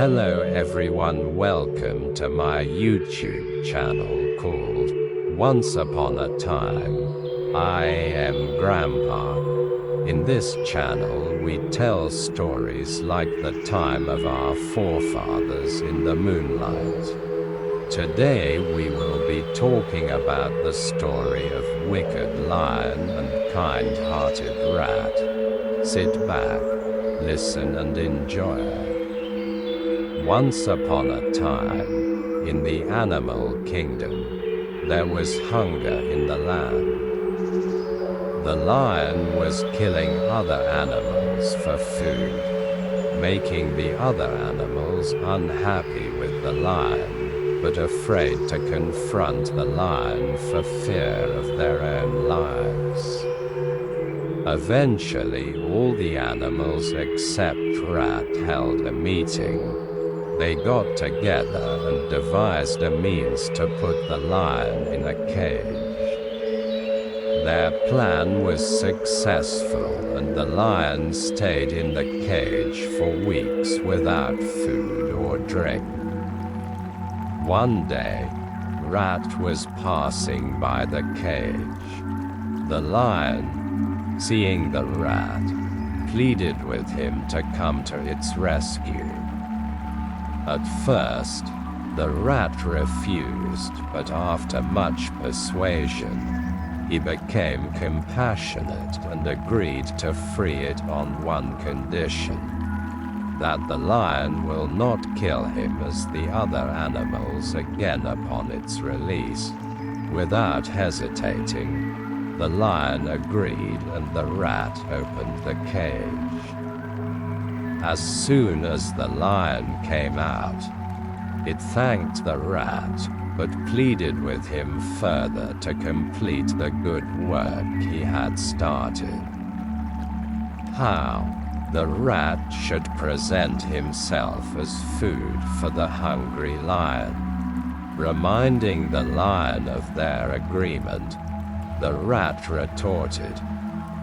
Hello everyone, welcome to my YouTube channel called Once Upon a Time. I am Grandpa. In this channel we tell stories like the time of our forefathers in the moonlight. Today we will be talking about the story of Wicked Lion and Kind-Hearted Rat. Sit back, listen and enjoy. Once upon a time, in the animal kingdom, there was hunger in the land. The lion was killing other animals for food, making the other animals unhappy with the lion, but afraid to confront the lion for fear of their own lives. Eventually, all the animals except Rat held a meeting. They got together and devised a means to put the lion in a cage. Their plan was successful, and the lion stayed in the cage for weeks without food or drink. One day, Rat was passing by the cage. The lion, seeing the rat, pleaded with him to come to its rescue. At first, the rat refused, but after much persuasion, he became compassionate and agreed to free it on one condition: that the lion will not kill him as the other animals again upon its release. Without hesitating, the lion agreed and the rat opened the cage. As soon as the lion came out, it thanked the rat, but pleaded with him further to complete the good work he had started. How the rat should present himself as food for the hungry lion. Reminding the lion of their agreement, the rat retorted,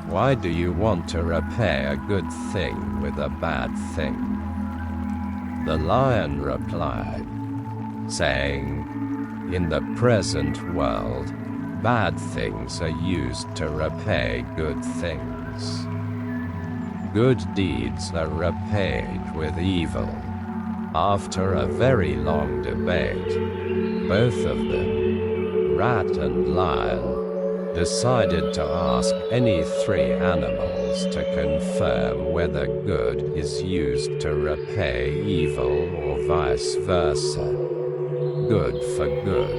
"Why do you want to repay a good thing with a bad thing?" The lion replied, saying, "In the present world, bad things are used to repay good things. Good deeds are repaid with evil." After a very long debate, both of them, rat and lion, decided to ask any three animals to confirm whether good is used to repay evil or vice versa. Good for good,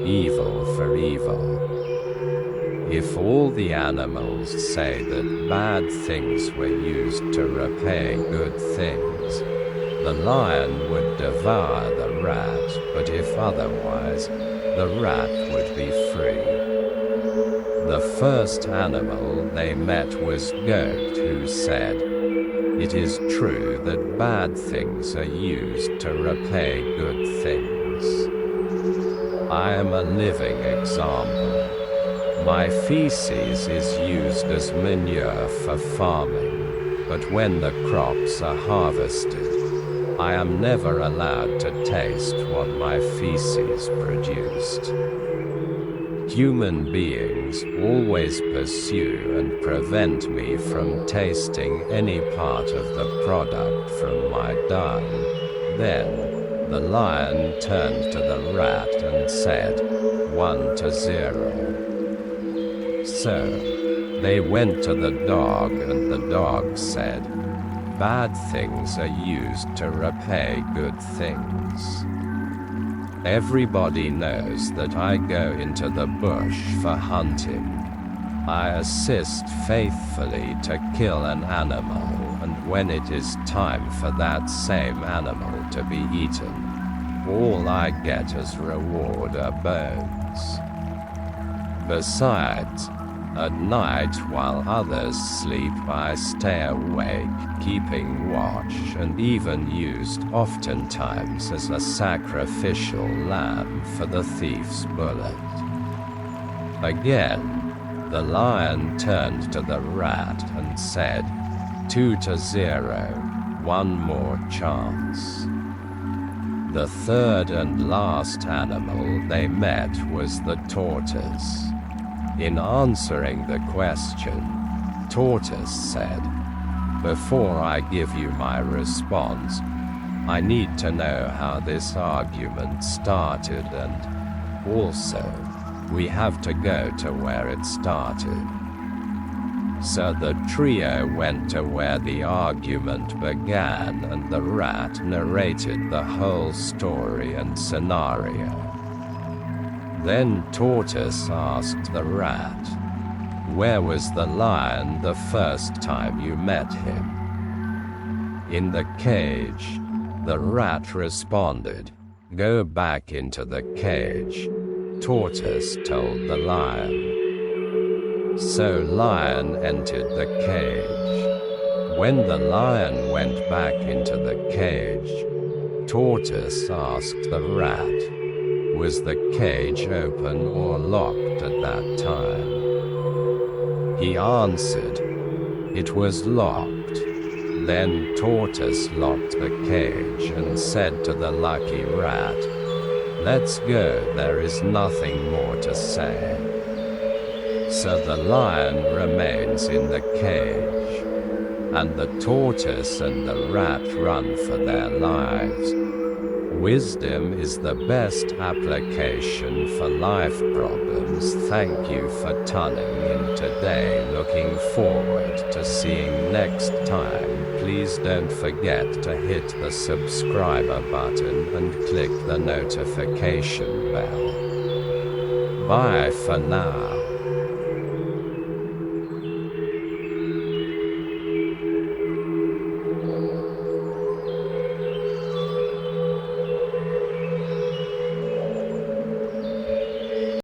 evil for evil. If all the animals say that bad things were used to repay good things, the lion would devour the rat, but if otherwise, the rat would be free. The first animal they met was Goat, who said, "It is true that bad things are used to repay good things. I am a living example. My feces is used as manure for farming, but when the crops are harvested, I am never allowed to taste what my feces produced. Human beings always pursue and prevent me from tasting any part of the product from my dung." Then, the lion turned to the rat and said, 1-0. So, they went to the dog and the dog said, "Bad things are used to repay good things. Everybody knows that I go into the bush for hunting. I assist faithfully to kill an animal, and when it is time for that same animal to be eaten, all I get as reward are bones. Besides, at night while others sleep I stay awake, keeping watch, and even used oftentimes as a sacrificial lamb for the thief's bullet." Again, the lion turned to the rat and said, 2-0, one more chance. The third and last animal they met was the tortoise. In answering the question, Tortoise said, "Before I give you my response, I need to know how this argument started, and also, we have to go to where it started." So the trio went to where the argument began, and the rat narrated the whole story and scenario. Then Tortoise asked the rat, "Where was the lion the first time you met him?" "In the cage," the rat responded. "Go back into the cage," Tortoise told the lion. So Lion entered the cage. When the lion went back into the cage, Tortoise asked the rat, "Was the cage open or locked at that time?" He answered, "It was locked." Then Tortoise locked the cage and said to the lucky rat, "Let's go, there is nothing more to say." So the lion remains in the cage, and the tortoise and the rat run for their lives. Wisdom is the best application for life problems. Thank you for tuning in today. Looking forward to seeing next time. Please don't forget to hit the subscriber button and click the notification bell. Bye for now.